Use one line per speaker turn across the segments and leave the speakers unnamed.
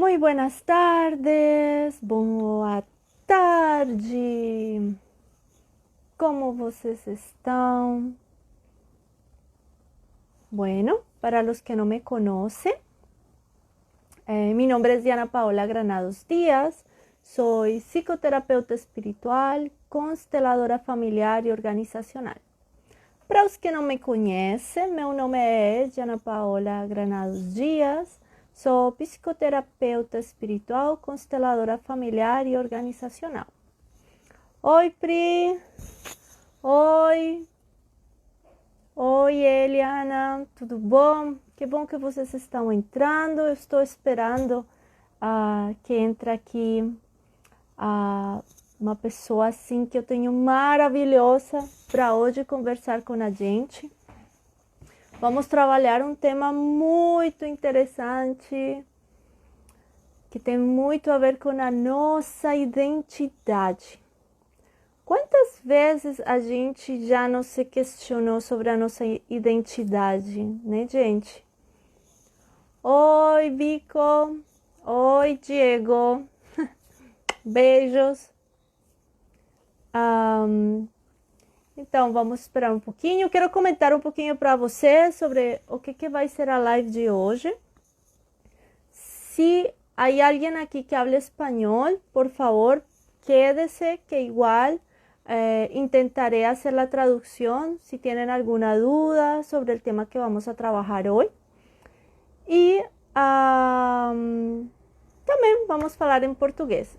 Muy buenas tardes, boa tarde. Como vocês estão? Bueno, para los que no me conocen, mi nombre es Diana Paola Granados Díaz. Soy psicoterapeuta espiritual, consteladora familiar e organizacional. Para os que não me conhecem, meu nome é Diana Paola Granados Dias. Sou psicoterapeuta espiritual, consteladora familiar e organizacional. Oi, Pri. Oi. Oi, Eliana. Tudo bom? Que bom que vocês estão entrando. Eu estou esperando que entre aqui uma pessoa assim que eu tenho maravilhosa para hoje conversar com a gente. Vamos trabalhar um tema muito interessante que tem muito a ver com a nossa identidade. Quantas vezes a gente já não se questionou sobre a nossa identidade, né, gente? Oi, Bico. Oi, Diego. Beijos. Então, vamos esperar um pouquinho. Quero comentar um pouquinho para você sobre o que vai ser a live de hoje. Se há alguém aqui que habla espanhol, por favor, quédese que igual intentaré hacer la traducción si tienen alguna duda sobre el tema que vamos a trabajar hoy. E também vamos falar em português.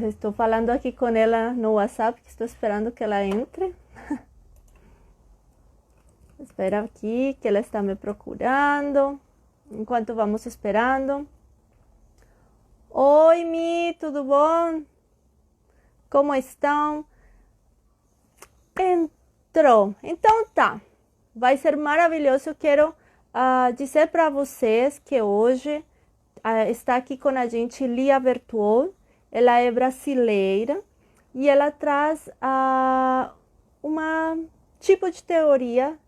Estou falando aqui com ela no WhatsApp, que estou esperando que ela entre. Espera aqui, que ela está me procurando. Enquanto vamos esperando. Oi, Mi, tudo bom? Como estão? Entrou. Então tá. Vai ser maravilhoso. Eu quero dizer para vocês que hoje está aqui com a gente Lia Bertuol. Ela é brasileira e ela traz uma tipo de teoria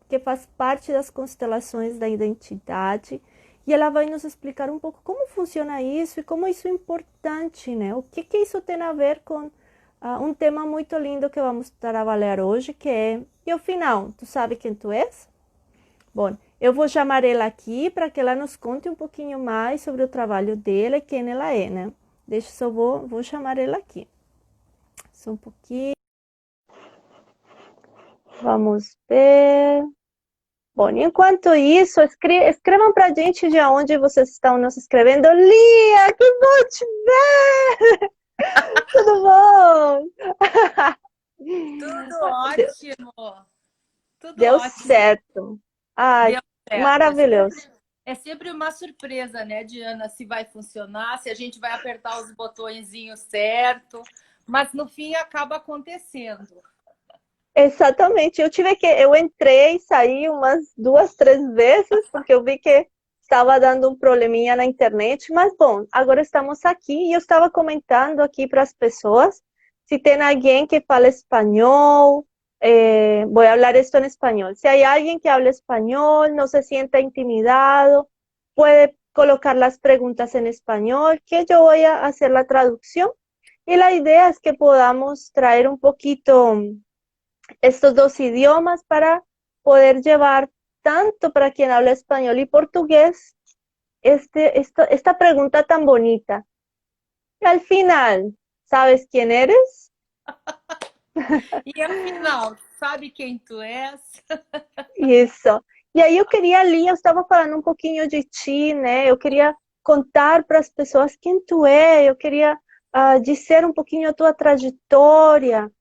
que faz parte das constelações da identidade, e ela vai nos explicar um pouco como funciona isso e como isso é importante, né? O que isso tem a ver com um tema muito lindo que vamos trabalhar hoje, que é, e ao final, tu sabe quem tu és? Bom, eu vou chamar ela aqui para que ela nos conte um pouquinho mais sobre o trabalho dela e quem ela é, né? Deixa eu só vou chamar ela aqui. Só um pouquinho. Vamos ver. Bom, enquanto isso, escrevam para a gente de onde vocês estão nos escrevendo. Lia, que bom te ver! Tudo bom?
Tudo ótimo. Tudo
Deu
ótimo.
certo. Ai,
Deu certo.
maravilhoso.
É sempre uma surpresa, né, Diana, se vai funcionar, se a gente vai apertar os botõezinhos certo, mas no fim acaba acontecendo.
Exatamente. Eu entrei e saí umas 2, 3 vezes, porque eu vi que estava dando um probleminha na internet, mas bom, agora estamos aqui e eu estava comentando aqui para as pessoas, se tem alguém que fala espanhol, vou falar isto em espanhol. Se há alguém que habla espanhol, não se sienta intimidado, pode colocar as perguntas em espanhol, que eu vou fazer a tradução. E a ideia é que podamos trazer um pouquinho estos dos idiomas para poder llevar tanto para quien habla español y portugués esta pregunta tan bonita. Y al final, ¿sabes quién eres?
E afinal, sabe quem tu és?
Isso. E aí eu queria ali, eu estava falando um pouquinho de ti, né? Eu queria contar para as pessoas quem tu é, eu queria dizer um pouquinho a tua trajetória.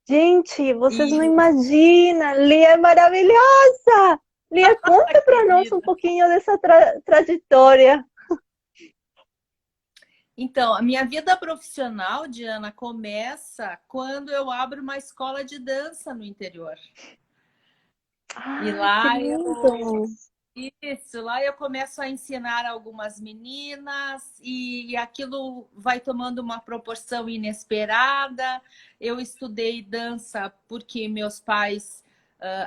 Gente, vocês não
Isso,
imaginam, Lia é maravilhosa! Lia, conta para nós um
querida.
pouquinho dessa trajetória.
Então, a minha vida profissional, Diana, começa quando eu abro uma escola de dança no interior. E
Ai, que
lá eu
lindo!
Isso, lá eu começo a ensinar algumas meninas e aquilo vai tomando uma proporção inesperada. Eu estudei dança porque meus pais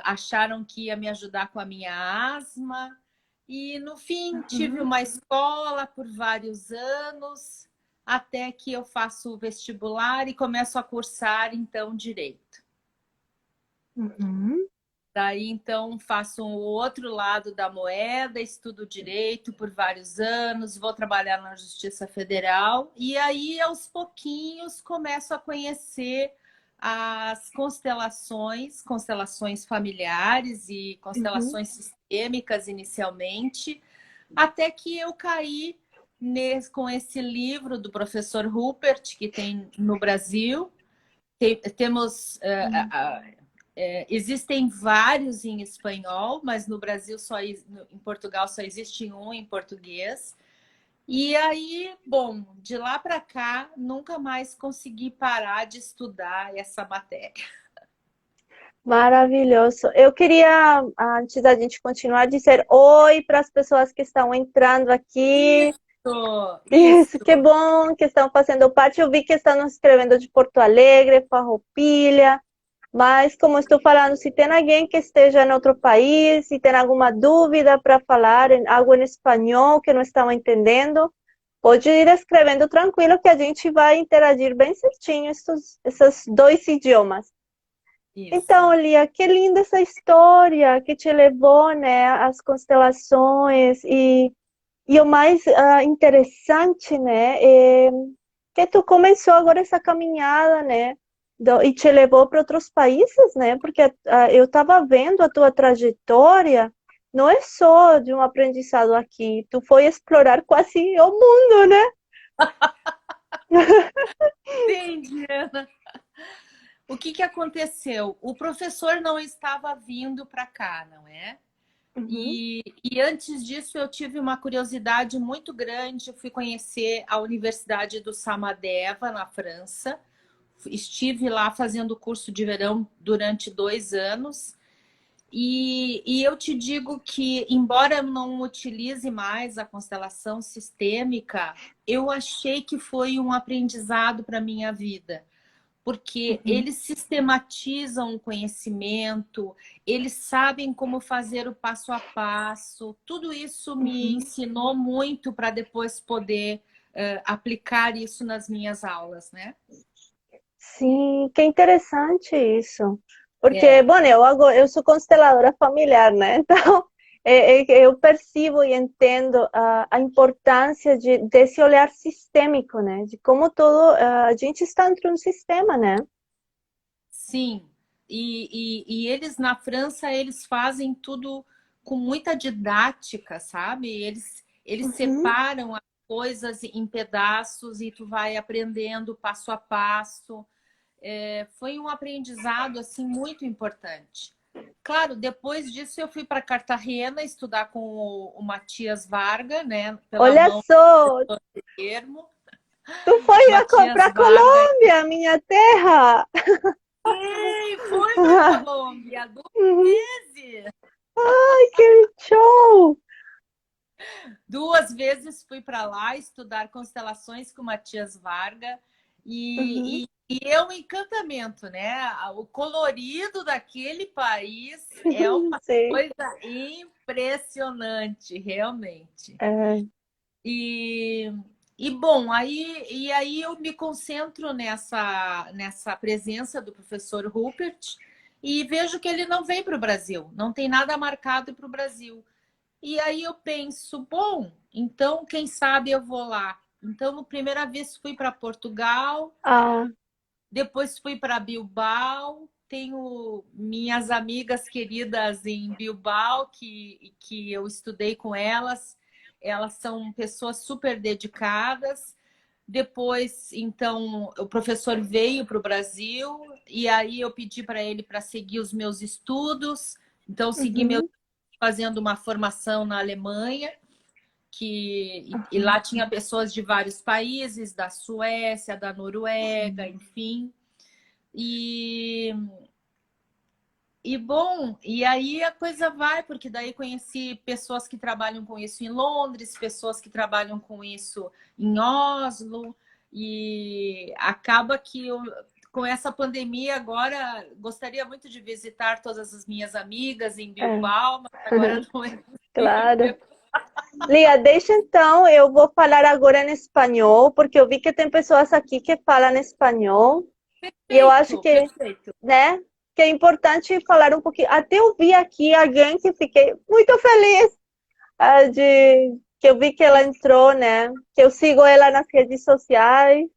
acharam que ia me ajudar com a minha asma E, no fim, tive
Uhum.
uma escola por vários anos, até que eu faço o vestibular e começo a cursar, então, Direito.
Uhum.
Daí, então, faço o outro lado da moeda, estudo Direito por vários anos, vou trabalhar na Justiça Federal e aí, aos pouquinhos, começo a conhecer as constelações familiares e
Uhum.
constelações sistêmicas inicialmente, até que eu caí com esse livro do professor Rupert, que tem no Brasil. Temos
Uhum.
existem vários em espanhol, mas no Brasil em Portugal só existe um em português. E aí, bom, de lá para cá, nunca mais consegui parar de estudar essa matéria.
Maravilhoso. Eu queria, antes da gente continuar, dizer oi para as pessoas que estão entrando aqui. Isso, que
Isso.
bom que estão fazendo parte. Eu vi que estão nos escrevendo de Porto Alegre, Farroupilha. Mas, como estou falando, se tem alguém que esteja em outro país, se tem alguma dúvida para falar em algo em espanhol que não estão entendendo, pode ir escrevendo tranquilo que a gente vai interagir bem certinho esses dois idiomas. Então,
Isso.
Lia, que linda essa história que te levou, né, às constelações e o mais interessante, né, é que tu começou agora essa caminhada, né, e te levou para outros países, né, porque eu estava vendo a tua trajetória, não é só de um aprendizado aqui, tu foi explorar quase o mundo, né?
Entendi, Ana. O que aconteceu? O professor não estava vindo para cá, não é?
Uhum,
E antes disso, eu tive uma curiosidade muito grande. Eu fui conhecer a Universidade do Samadeva, na França. Estive lá fazendo curso de verão durante 2 anos. E eu te digo que, embora eu não utilize mais a constelação sistêmica, eu achei que foi um aprendizado para a minha vida, porque
uhum,
eles sistematizam o conhecimento, eles sabem como fazer o passo a passo. Tudo isso me
uhum.
ensinou muito para depois poder aplicar isso nas minhas aulas, né?
Sim, que interessante isso. Porque,
É,
bom, eu sou consteladora familiar, né? Então, eu percebo e entendo a importância desse olhar sistêmico, né? De como todo, a gente está dentro de um sistema, né?
sim. E eles na França, eles fazem tudo com muita didática, sabe? Eles
Uhum.
separam as coisas em pedaços e tu vai aprendendo passo a passo. Foi um aprendizado assim muito importante. Claro, depois disso eu fui para Cartagena estudar com o Matias Varga, né? Pela
Olha
mão
só,
do termo.
tu foi para
Matias
a
Varga.
Colômbia, minha terra!
Ei, foi para Colômbia 2 vezes.
Ai, que show!
2 vezes fui para lá estudar constelações com Matias Varga
Uhum.
e é um encantamento, né? O colorido daquele país é uma
Sim.
coisa impressionante, realmente.
É.
E, bom, aí eu me concentro nessa presença do professor Rupert e vejo que ele não vem para o Brasil, não tem nada marcado para o Brasil. E aí eu penso, bom, então quem sabe eu vou lá. Então, a primeira vez fui para Portugal,
Ah,
depois fui para Bilbao. Tenho minhas amigas queridas em Bilbao, que eu estudei com elas. Elas são pessoas super dedicadas. Depois, então, o professor veio para o Brasil e aí eu pedi para ele para seguir os meus estudos. Então, segui meu
uhum,
fazendo uma formação na Alemanha, e
uhum.
lá tinha pessoas de vários países, da Suécia, da Noruega,
Sim.
enfim. E, bom, e aí a coisa vai, porque daí conheci pessoas que trabalham com isso em Londres, pessoas que trabalham com isso em Oslo, e acaba que eu, com essa pandemia agora, gostaria muito de visitar todas as minhas amigas em
É,
Bilbao, mas agora não é
claro.
possível.
Lia, deixa então, eu vou falar agora em espanhol, porque eu vi que tem pessoas aqui que falam espanhol, e eu acho
Perfeito,
que,
perfeito.
né, que é importante falar um pouquinho. Até eu vi aqui alguém que fiquei muito feliz que eu vi que ela entrou, né, que eu sigo ela nas redes sociais.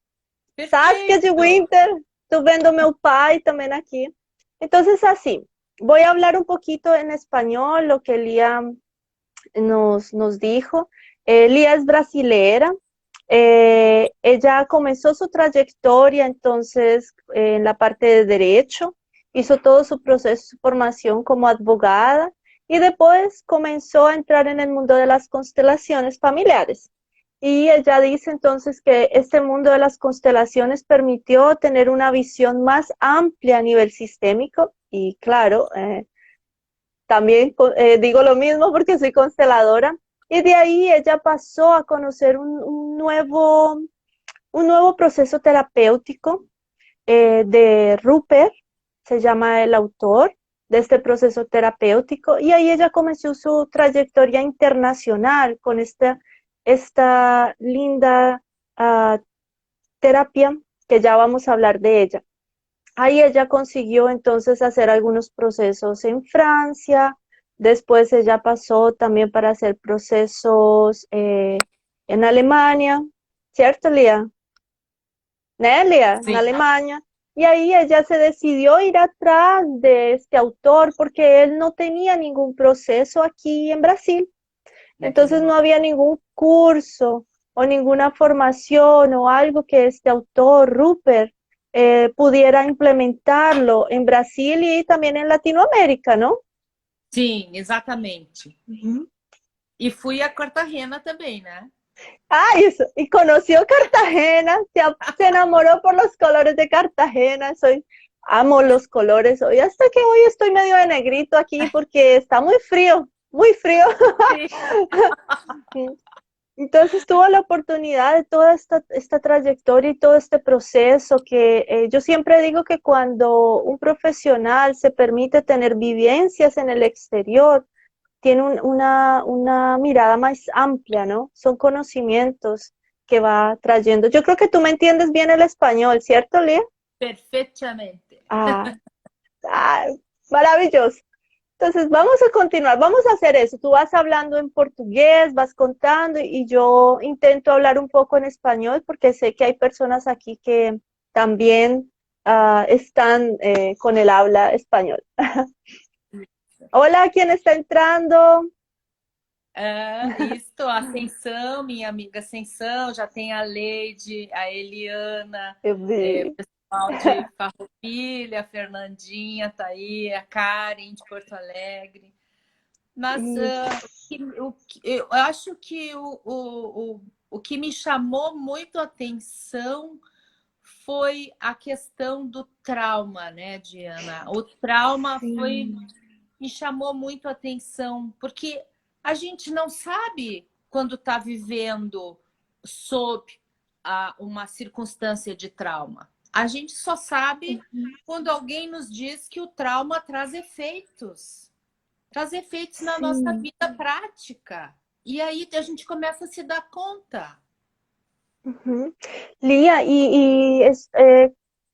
Saskia de
Perfeito.
Winter, tú vendo meu pai también aquí. Entonces, así, voy a hablar un poquito en español, lo que Lía nos dijo. Lía es brasilera. Ella comenzó su trayectoria entonces en la parte de derecho, hizo todo su proceso, su formación como abogada y después comenzó a entrar en el mundo de las constelaciones familiares. Y ella dice entonces que este mundo de las constelaciones permitió tener una visión más amplia a nivel sistémico y claro, también digo lo mismo porque soy consteladora. Y de ahí ella pasó a conocer un nuevo proceso terapéutico de Rupert, se llama el autor de este proceso terapéutico, y ahí ella comenzó su trayectoria internacional con esta linda terapia que ya vamos a hablar de ella. Ahí ella consiguió entonces hacer algunos procesos en Francia, después ella pasó también para hacer procesos en Alemania, ¿cierto, Lía? Nelia, en
Sim.
Alemania. Y ahí ella se decidió ir atrás de este autor porque él no tenía ningún proceso aquí en Brasil.
Naquele
Entonces no
momento.
había ningún curso o ninguna formación o algo que este autor, Rupert, pudiera implementarlo en Brasil y también en Latinoamérica, ¿no?
Sim, exatamente.
Uhum.
E fui a Cartagena também, né?
Ah, eso. Y conoció Cartagena, se enamoró por los colores de Cartagena. Amo los colores hoy. Hasta que hoy estoy medio de negrito aquí porque está muy frío, muy frío.
Sim.
Entonces tuvo la oportunidad de toda esta trayectoria y todo este proceso que yo siempre digo que cuando un profesional se permite tener vivencias en el exterior, tiene una mirada más amplia, ¿no? Son conocimientos que va trayendo. Yo creo que tú me entiendes bien el español, ¿cierto, Lía?
Perfeitamente.
Ah, ah, maravilloso. Entonces, vamos a continuar, vamos a hacer eso. Tú vas hablando en portugués, vas contando y yo intento hablar un poco en español porque sé que hay personas aquí que también están con el habla español. Hola, ¿quién está entrando?
Isso, a Ascensão, minha amiga Ascensão, já tem a Leide, a Eliana,
Eu
o
vi.
pessoal de Farroupilha, a Fernandinha tá aí, a Karen de Porto Alegre. Mas eu acho que o que me chamou muito a atenção foi a questão do trauma, né, Diana? O trauma
Sim.
me chamou muito a atenção, porque a gente não sabe quando está vivendo sob uma circunstância de trauma. A gente só sabe quando alguém nos diz que o trauma traz efeitos na nossa
Sim.
vida prática. E aí a gente começa a se dar conta.
Uhum. Lia,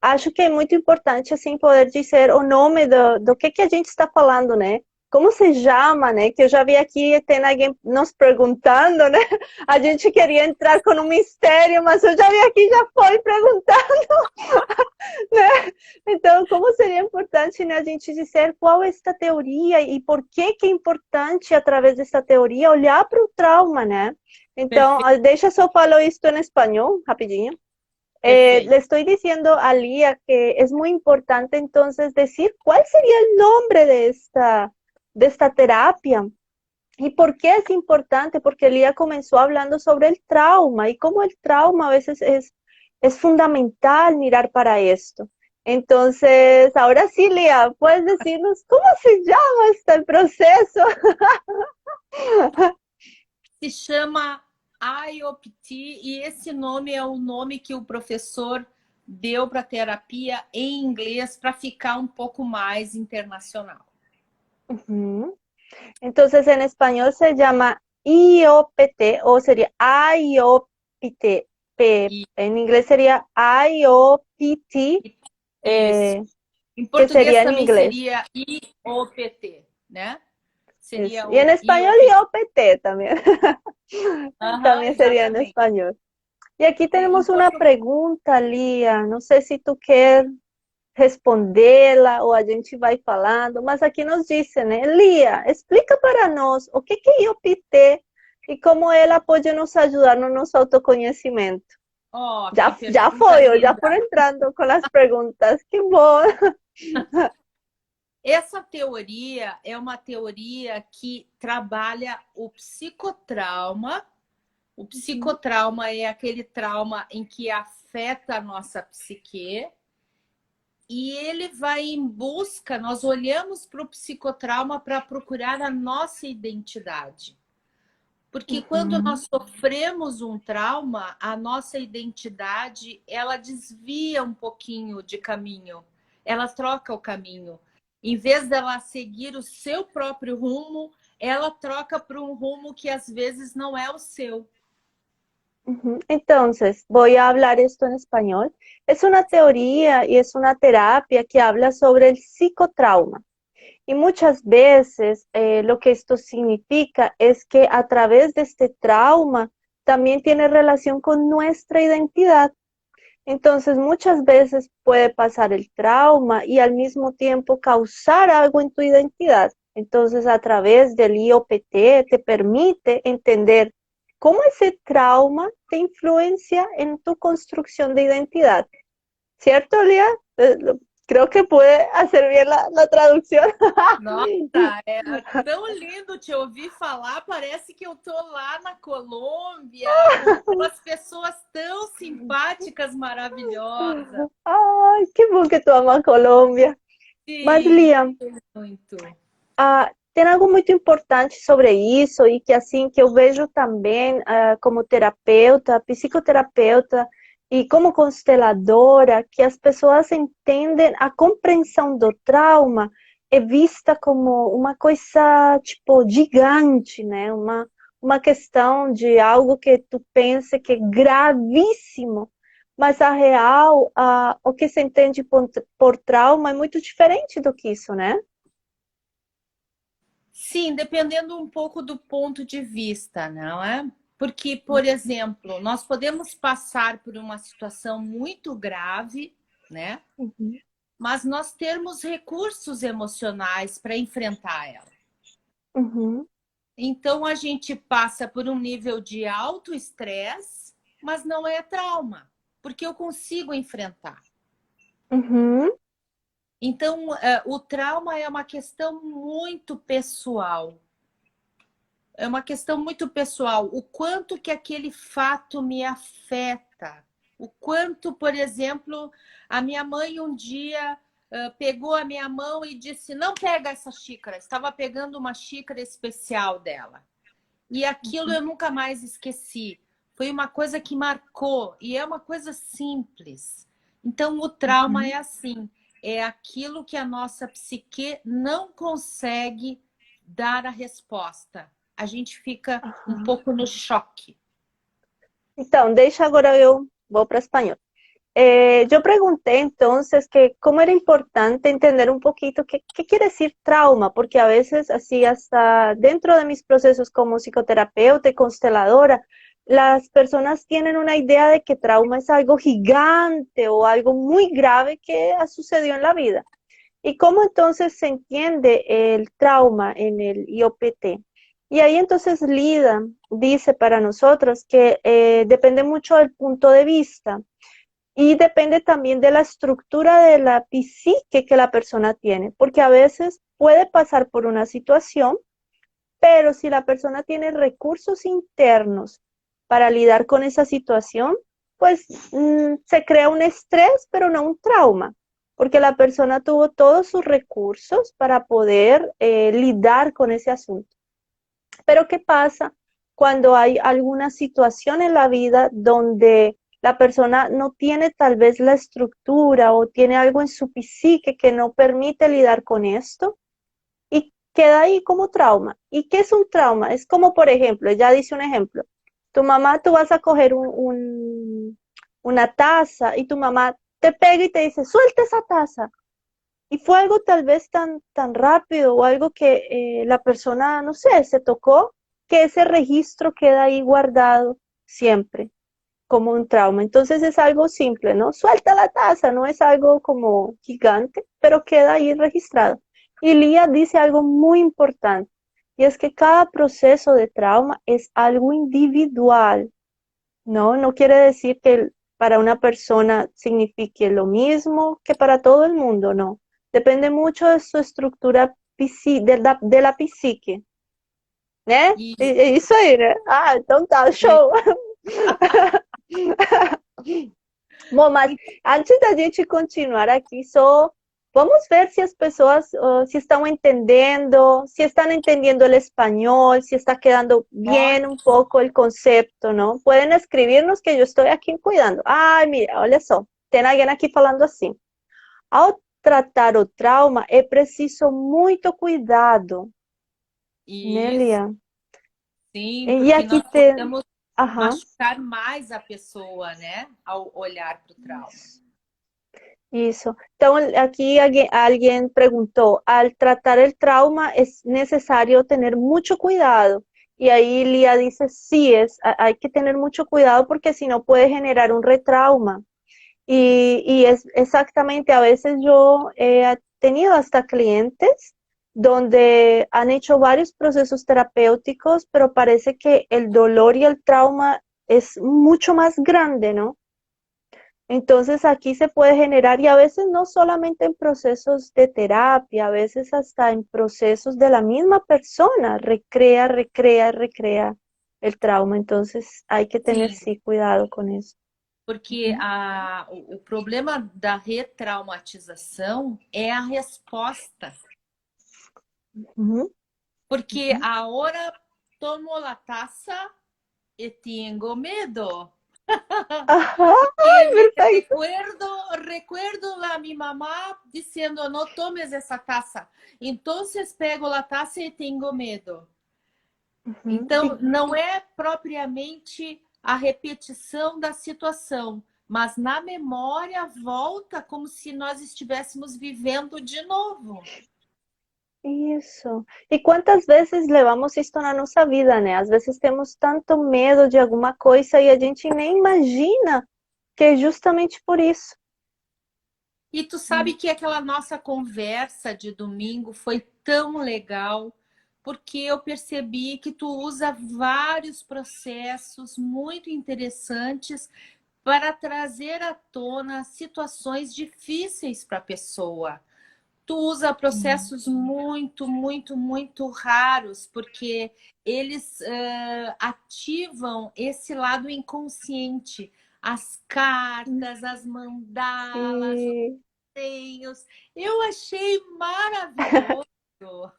acho que é muito importante assim poder dizer o nome do que a gente está falando, né? Como se chama, né? Que eu já vi aqui, tem alguém nos perguntando, né? A gente queria entrar com um mistério, mas eu já vi aqui, já foi perguntando, né? Então, como seria importante, né, a gente dizer qual é esta teoria e por que é importante, através dessa teoria, olhar para o trauma, né? Então,
Perfeito,
deixa só falar isto em espanhol, rapidinho.
perfeito.
Le estoy diciendo a Lía que es muy importante entonces decir cuál sería el nombre de esta terapia y por qué es importante, porque Lía comenzó hablando sobre el trauma y cómo el trauma a veces es fundamental mirar para esto. Entonces, ahora sí, Lía, ¿puedes decirnos cómo se llama este proceso?
Se chama IOPT e esse nome é o nome que o professor deu para a terapia em inglês para ficar um pouco mais internacional.
Ujú. Entonces, en español se llama IOPT, o sería IOPT.
E
En inglés sería IOPT,
isso. Em
que
português
sería en
também
inglés.
seria IOPT, né?
Eso.
Seria
Y en
o
español
IOPT.
IOPT también.
Aham,
También sería en
exatamente.
español. Y aquí
Em
tenemos una
português.
pregunta, Lia. Não sei se tu quer respondê-la ou a gente vai falando, mas aqui nos disse, né? Lia, explica para nós o que é IOPT e como ela pode nos ajudar no nosso autoconhecimento.
Ó, que
Já
pergunta
foi, eu já fui
linda.
entrando com as perguntas. Que bom!
Essa teoria é uma teoria que trabalha o psicotrauma. O psicotrauma é aquele trauma em que afeta a nossa psique. E ele vai em busca, nós olhamos para o psicotrauma para procurar a nossa identidade. Porque quando nós sofremos um trauma, a nossa identidade, ela desvia um pouquinho de caminho. Ela troca o caminho. Em vez dela seguir o seu próprio rumo, ela troca para um rumo que às vezes não é o seu.
Entonces, voy a hablar esto en español. Es una teoría y es una terapia que habla sobre el psicotrauma. Y muchas veces lo que esto significa es que a través de este trauma también tiene relación con nuestra identidad. Entonces, muchas veces puede pasar el trauma y al mismo tiempo causar algo en tu identidad. Entonces, a través del IOPT te permite entender cómo ese trauma te influencia en tu construcción de identidad. ¿Cierto, Lía? Creo que puede hacer bien la traducción.
Nossa, é tão lindo te ouvir falar. Parece que eu tô lá na Colômbia, com aquelas pessoas tão simpáticas, maravilhosas.
Ay, qué bom que tu ama Colômbia. Mas,
Sim,
Lia,
muito.
tem algo muito importante sobre isso e que assim que eu vejo também como terapeuta, psicoterapeuta e como consteladora, que as pessoas entendem a compreensão do trauma é vista como uma coisa tipo gigante, né? Uma questão de algo que tu pensa que é gravíssimo, mas a real, o que se entende por trauma é muito diferente do que isso, né?
Sim, dependendo um pouco do ponto de vista, não é? Porque, por exemplo, nós podemos passar por uma situação muito grave, né?
Uhum.
Mas nós termos recursos emocionais para enfrentar ela.
Uhum.
Então, a gente passa por um nível de alto estresse, mas não é trauma, porque eu consigo enfrentar.
Uhum.
Então, o trauma é uma questão muito pessoal. É uma questão muito pessoal. O quanto que aquele fato me afeta. O quanto, por exemplo, a minha mãe um dia pegou a minha mão e disse: não pega essa xícara. Estava pegando uma xícara especial dela. E aquilo eu nunca mais esqueci. Foi uma coisa que marcou. E é uma coisa simples. Então, o trauma é assim. É aquilo que a nossa psique não consegue dar a resposta. A gente fica um pouco no choque.
Então, deixa agora eu vou para espanhol. Yo pregunté entonces que cómo era importante entender un poquito qué quiere decir trauma, porque a veces así hasta dentro de mis procesos como psicoterapeuta y consteladora, las personas tienen una idea de que trauma es algo gigante o algo muy grave que ha sucedido en la vida. ¿Y cómo entonces se entiende el trauma en el IOPT? Y ahí entonces Lida dice para nosotros que depende mucho del punto de vista. Y depende también de la estructura de la psique que la persona tiene, porque a veces puede pasar por una situación, pero si la persona tiene recursos internos para lidiar con esa situación, pues se crea un estrés, pero no un trauma, porque la persona tuvo todos sus recursos para poder lidiar con ese asunto. Pero ¿qué pasa cuando hay alguna situación en la vida donde la persona no tiene tal vez la estructura o tiene algo en su psique que no permite lidiar con esto? ¿Y queda ahí como trauma. ¿Y qué es un trauma? Es como, por ejemplo, ella dice un ejemplo, tu mamá, tú vas a coger una taza y tu mamá te pega y te dice, suelta esa taza. Y fue algo tal vez tan rápido o algo que la persona, no sé, se tocó, que ese registro queda ahí guardado siempre como un trauma. Entonces es algo simple, ¿no? Suelta la taza, no es algo como gigante, pero queda ahí registrado. Y Lía dice algo muy importante, y es que cada proceso de trauma es algo individual, ¿no? No quiere decir que para una persona signifique lo mismo que para todo el mundo, no. Depende mucho de su estructura de la psique, né?
E
É isso aí, né? Ah, então tá, show! Bom, mas antes da gente continuar aqui, só vamos ver se as pessoas se estão entendendo, se estão entendendo o espanhol, se está quedando bem um pouco o conceito, não? Podem escrever-nos que eu estou aqui cuidando. Ai, mira, olha só, tem alguém aqui falando assim. Ao tratar o trauma, é preciso muito cuidado, né,
isso,
Lia?
sim,
E
porque
aqui
nós
tem...
podemos
Aham.
machucar mais a pessoa, né? Ao olhar para o trauma.
Isso. Então, aqui alguém perguntou, al tratar el trauma es necesario tener mucho cuidado. Y ahí Lía dice, sí, hay que tener mucho cuidado porque si no puede generar un retrauma. Y es exactamente, a veces yo he tenido hasta clientes donde han hecho varios procesos terapéuticos, pero parece que el dolor y el trauma es mucho más grande, ¿no? Entonces aquí se puede generar y a veces no solamente en procesos de terapia, a veces hasta en procesos de la misma persona, recrea el trauma. Entonces hay que tener
Sim,
sí cuidado con eso.
porque
Ujú,
o problema da retraumatização é a resposta.
ujú,
Porque
ujú.
ahora tomo la taza y tengo medo.
Ajá,
Porque
perfecto.
recuerdo a mi mamá diciendo, no tomes esa taza. Entonces pego la taza e tenho medo.
Ujú.
Então, não é propriamente a repetição da situação, mas na memória volta como se nós estivéssemos vivendo de novo.
Isso. E quantas vezes levamos isso na nossa vida, né? Às vezes temos tanto medo de alguma coisa e a gente nem imagina que é justamente por isso.
E tu sabe que aquela nossa conversa de domingo foi tão legal, porque eu percebi que tu usa vários processos muito interessantes para trazer à tona situações difíceis para a pessoa. Tu usa processos muito raros, porque eles ativam esse lado inconsciente. As cartas, as mandalas,
E...
desenhos. Eu achei maravilhoso.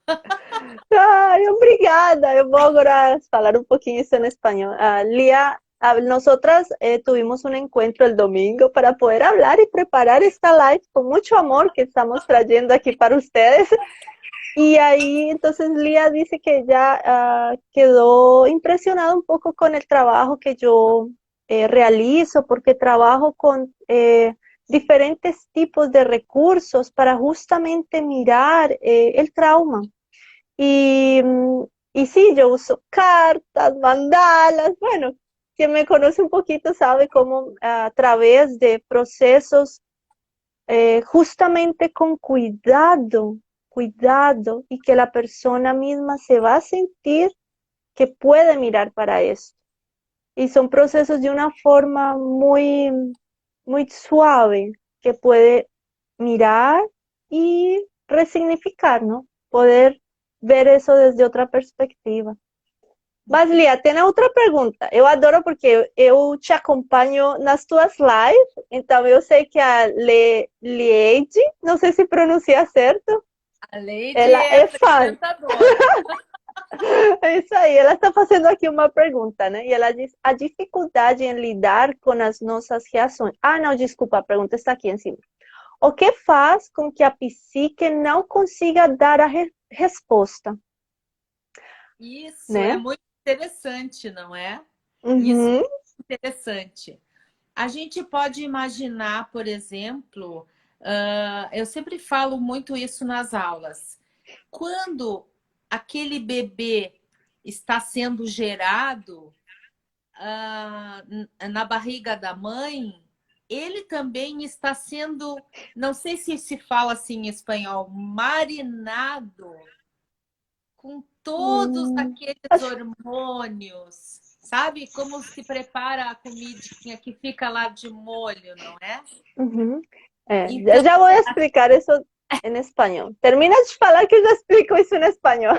Ay, obrigada. Eu vou agora falar un poquito eso en español. Lía, nosotras tuvimos un encuentro el domingo para poder hablar y preparar esta live con mucho amor que estamos trayendo aquí para ustedes. Y ahí entonces Lía dice que ya quedó impresionada un poco con el trabajo que yo realizo, porque trabajo con diferentes tipos de recursos para justamente mirar el trauma. Y, y sí, yo uso cartas, mandalas, bueno, quien me conoce un poquito sabe cómo a través de procesos justamente con cuidado y que la persona misma se va a sentir que puede mirar para eso. Y son procesos de una forma muy suave que puede mirar y resignificar, ¿no? Poder ver eso desde outra perspectiva. Mas, Lia, tem outra pergunta. Eu adoro porque eu te acompanho nas tuas lives, então eu sei que a Leide, não sei se pronuncia certo,
A Leide
ela
é
é fã.
apresentadora.
É isso aí, ela está fazendo aqui uma pergunta, né? E ela diz, a dificuldade em lidar com as nossas reações. Ah, não, desculpa, a pergunta está aqui em cima. O que faz com que a psique não consiga dar a resposta,
Isso é
né?
muito interessante, não é? Isso
Uhum,
é interessante. A gente pode imaginar, por exemplo, eu sempre falo muito isso nas aulas. Quando aquele bebê está sendo gerado, na barriga da mãe, ele também está sendo, não sei se fala assim em espanhol, marinado com todos
hum,
aqueles
acho-
hormônios. Sabe como se prepara a comidinha que fica lá de molho, não é?
uhum.
Então,
Eu já vou explicar isso em espanhol. Termina de falar que eu já explico isso em espanhol.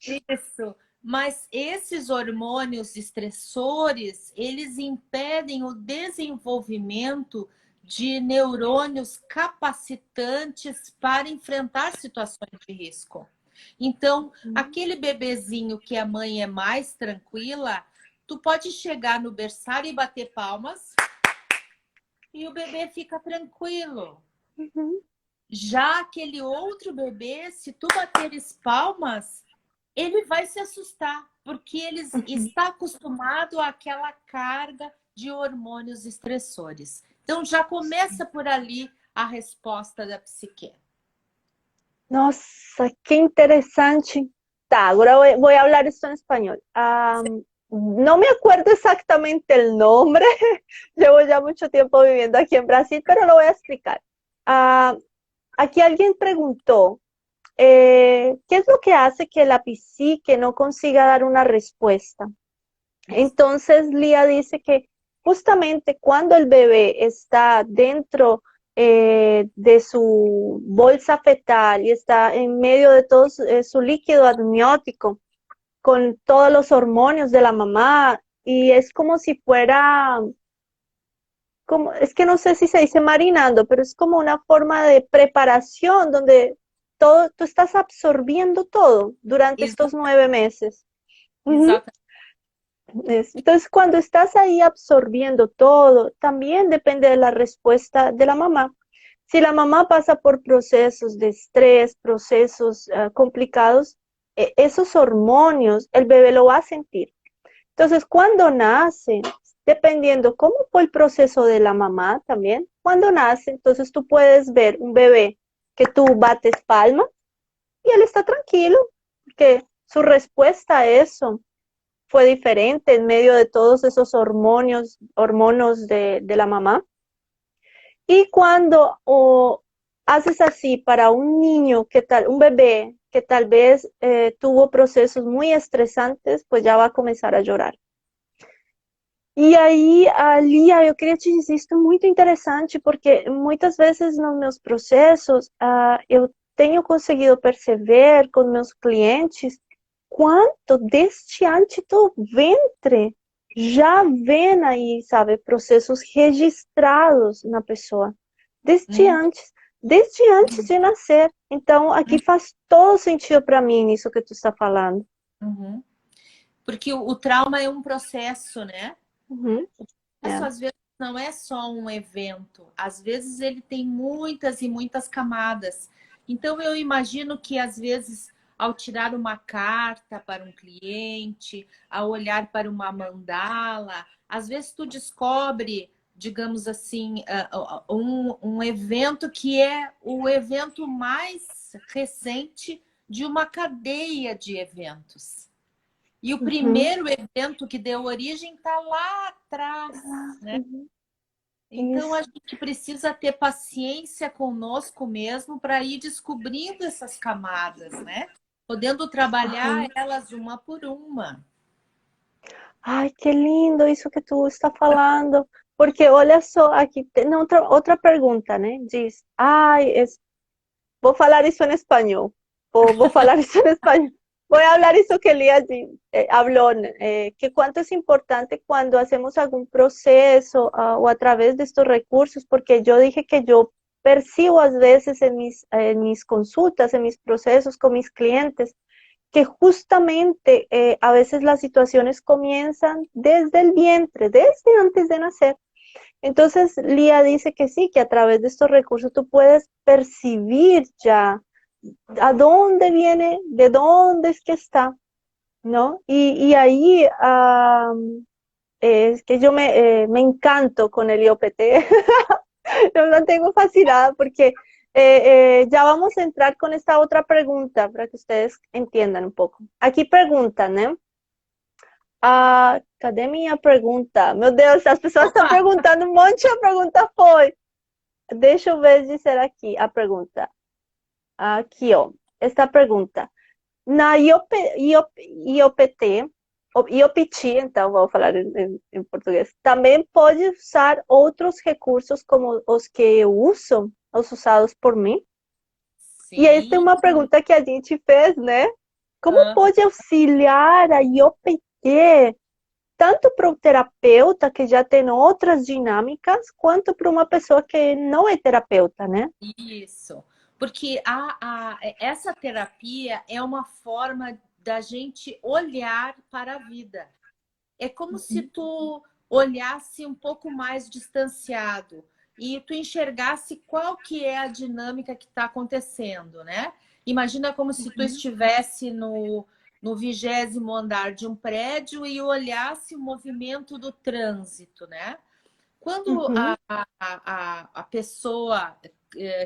isso. Mas esses hormônios estressores, eles impedem o desenvolvimento de neurônios capacitantes para enfrentar situações de risco. Então, aquele bebezinho que a mãe é mais tranquila, tu pode chegar no berçário e bater palmas e o bebê fica tranquilo.
Uhum,
Já aquele outro bebê, se tu bateres palmas, ele vai se assustar, porque ele
uhum.
está acostumado àquela carga de hormônios estressores. Então, já começa por ali a resposta da psique.
Nossa, qué interesante. Tá, ahora voy a hablar esto en español. No me acuerdo exactamente el nombre, llevo ya mucho tiempo viviendo aquí en Brasil, pero lo voy a explicar. Ah, aquí alguien preguntó, ¿qué es lo que hace que la psique no consiga dar una respuesta?
Isso.
Entonces, Lía dice que justamente cuando el bebé está dentro de su bolsa fetal y está en medio de todo su líquido amniótico, con todos los hormonios de la mamá, y es como si fuera, como, es que no sé si se dice marinando, pero es como una forma de preparación donde todo, tú estás absorbiendo todo durante estos 9 meses. Ujú.
Exatamente.
Entonces, cuando estás ahí absorbiendo todo, también depende de la respuesta de la mamá. Si la mamá pasa por procesos de estrés, procesos complicados, esos hormonios, el bebé lo va a sentir. Entonces, cuando nace, dependiendo cómo fue el proceso de la mamá también, cuando nace, entonces tú puedes ver un bebé que tú bates palma y él está tranquilo, porque su respuesta a eso fue diferente en medio de todos esos hormonos de la mamá. Y cuando haces así para un niño, un bebé que tal vez tuvo procesos muy estresantes, pues ya va a comenzar a llorar. E aí, Lia, eu queria te dizer isso é muito interessante, porque muitas vezes nos meus processos, eu tenho conseguido perceber com meus clientes quanto desde antes do ventre já vem aí, sabe, processos registrados na pessoa,
Uhum.
desde antes de nascer. Então, aqui faz todo sentido para mim isso que tu está falando.
Uhum. Porque o trauma é um processo, né?
Uhum,
Isso
é.
às vezes não é só um evento, às vezes ele tem muitas e muitas camadas. Então eu imagino que às vezes ao tirar uma carta para um cliente, ao olhar para uma mandala, às vezes tu descobre, digamos assim, um evento que é o evento mais recente de uma cadeia de eventos. E o
Uhum,
primeiro evento que deu origem está lá atrás, né?
uhum.
Então a
Isso.
gente precisa ter paciência conosco mesmo para ir descobrindo essas camadas, né? Podendo trabalhar
Aham.
elas uma por uma.
Ai, que lindo isso que tu está falando. Porque olha só, aqui tem outra pergunta, né? Diz, ai, vou falar isso em espanhol. Vou falar isso em espanhol. Voy a hablar eso que Elías habló, que cuánto es importante cuando hacemos algún proceso o a través de estos recursos, porque yo dije que yo percibo a veces en mis consultas, en mis procesos con mis clientes, que justamente a veces las situaciones comienzan desde el vientre, desde antes de nacer. Entonces, Lía dice que sí, que a través de estos recursos tú puedes percibir ya a dónde viene, de dónde es que está, ¿no? Y ahí es que yo me encanto con el IOPT. Yo la tengo fascinada porque ya vamos a entrar con esta otra pregunta para que ustedes entiendan un poco. Aquí preguntan, ¿eh? Cadê minha pergunta? Meu Deus, as pessoas estão perguntando um monte de pergunta foi. Deixa eu ver de ser aqui a pergunta. Aqui, ó. Esta pergunta. Na IOPT, IOPT, então vou falar em português, também pode usar outros recursos como os que eu uso, os usados por mim? E esta é
Sim.
uma pergunta que a gente fez, né? Como pode auxiliar a IOPT tanto para o terapeuta que já tem outras dinâmicas, quanto para uma pessoa que não é terapeuta, né?
Isso, porque essa terapia é uma forma da gente olhar para a vida. É como se tu olhasse um pouco mais distanciado e tu enxergasse qual que é a dinâmica que está acontecendo, né? Imagina como se tu estivesse no 20º andar de um prédio e olhasse o movimento do trânsito, né? Quando a pessoa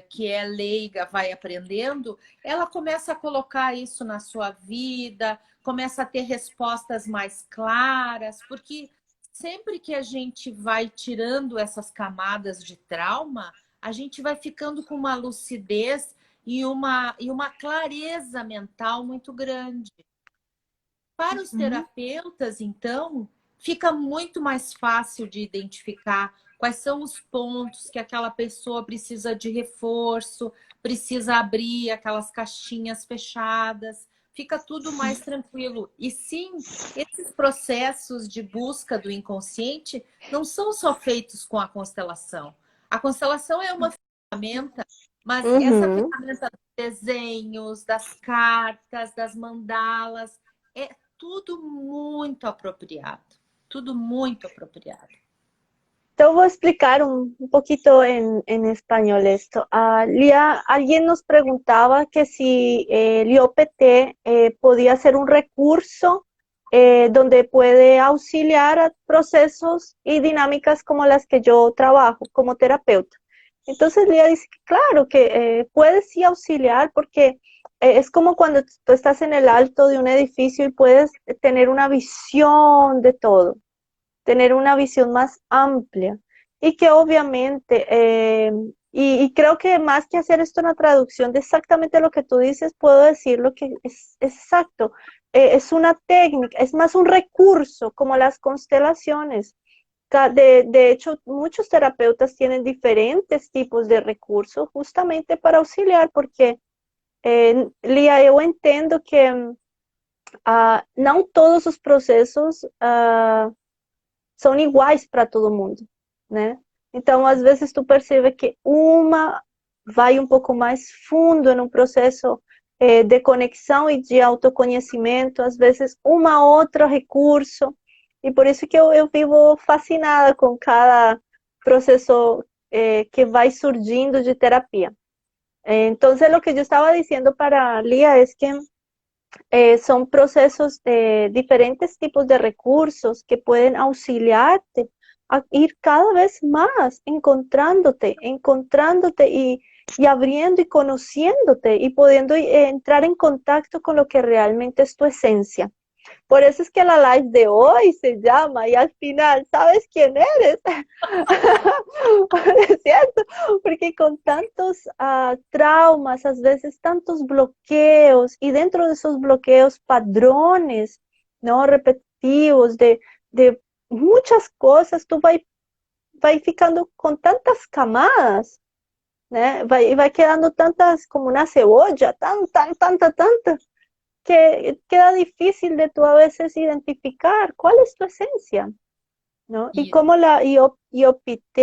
que é leiga vai aprendendo, ela começa a colocar isso na sua vida, começa a ter respostas mais claras, porque sempre que a gente vai tirando essas camadas de trauma, a gente vai ficando com uma lucidez e uma clareza mental muito grande. Para os terapeutas, então, fica muito mais fácil de identificar quais são os pontos que aquela pessoa precisa de reforço, precisa abrir aquelas caixinhas fechadas, fica tudo mais tranquilo. E sim, esses processos de busca do inconsciente não são só feitos com a constelação. A constelação é uma ferramenta, mas essa ferramenta dos desenhos, das cartas, das mandalas, é tudo muito apropriado. Tudo muito apropriado.
Então, vou explicar un poquito en español esto. Lía, alguien nos preguntaba que si el IOPT podía ser un recurso donde puede auxiliar a procesos y dinámicas como las que yo trabajo como terapeuta. Entonces, Lía dice que claro, que puede sí auxiliar porque es como cuando tú estás en el alto de un edificio y puedes tener una visión de todo, tener una visión más amplia y que obviamente, y creo que más que hacer esto una traducción de exactamente lo que tú dices, puedo decir lo que es exacto, es una técnica, es más un recurso como las constelaciones. De hecho, muchos terapeutas tienen diferentes tipos de recursos justamente para auxiliar, porque, Lia, eu entendo que não todos os processos são iguais para todo mundo, né? Então, às vezes, tu percebe que uma vai um pouco mais fundo em um processo de conexão e de autoconhecimento, às vezes, uma outra recurso, e por isso que eu vivo fascinada com cada processo que vai surgindo de terapia. Entonces, lo que yo estaba diciendo para Lía es que son procesos de diferentes tipos de recursos que pueden auxiliarte a ir cada vez más encontrándote y abriendo y conociéndote y pudiendo entrar en contacto con lo que realmente es tu esencia. Por eso es que la live de hoy se llama y al final, ¿sabes quién eres? ¿Es cierto? Porque con tantos traumas, a veces tantos bloqueos y dentro de esos bloqueos padrones, ¿no? Repetitivos de muchas cosas, tú vas ficando con tantas camadas, ¿no? Va quedando tantas como una cebolla, tanta que queda difícil de tú a veces identificar cuál es tu esencia, ¿no? Y como la IOPT,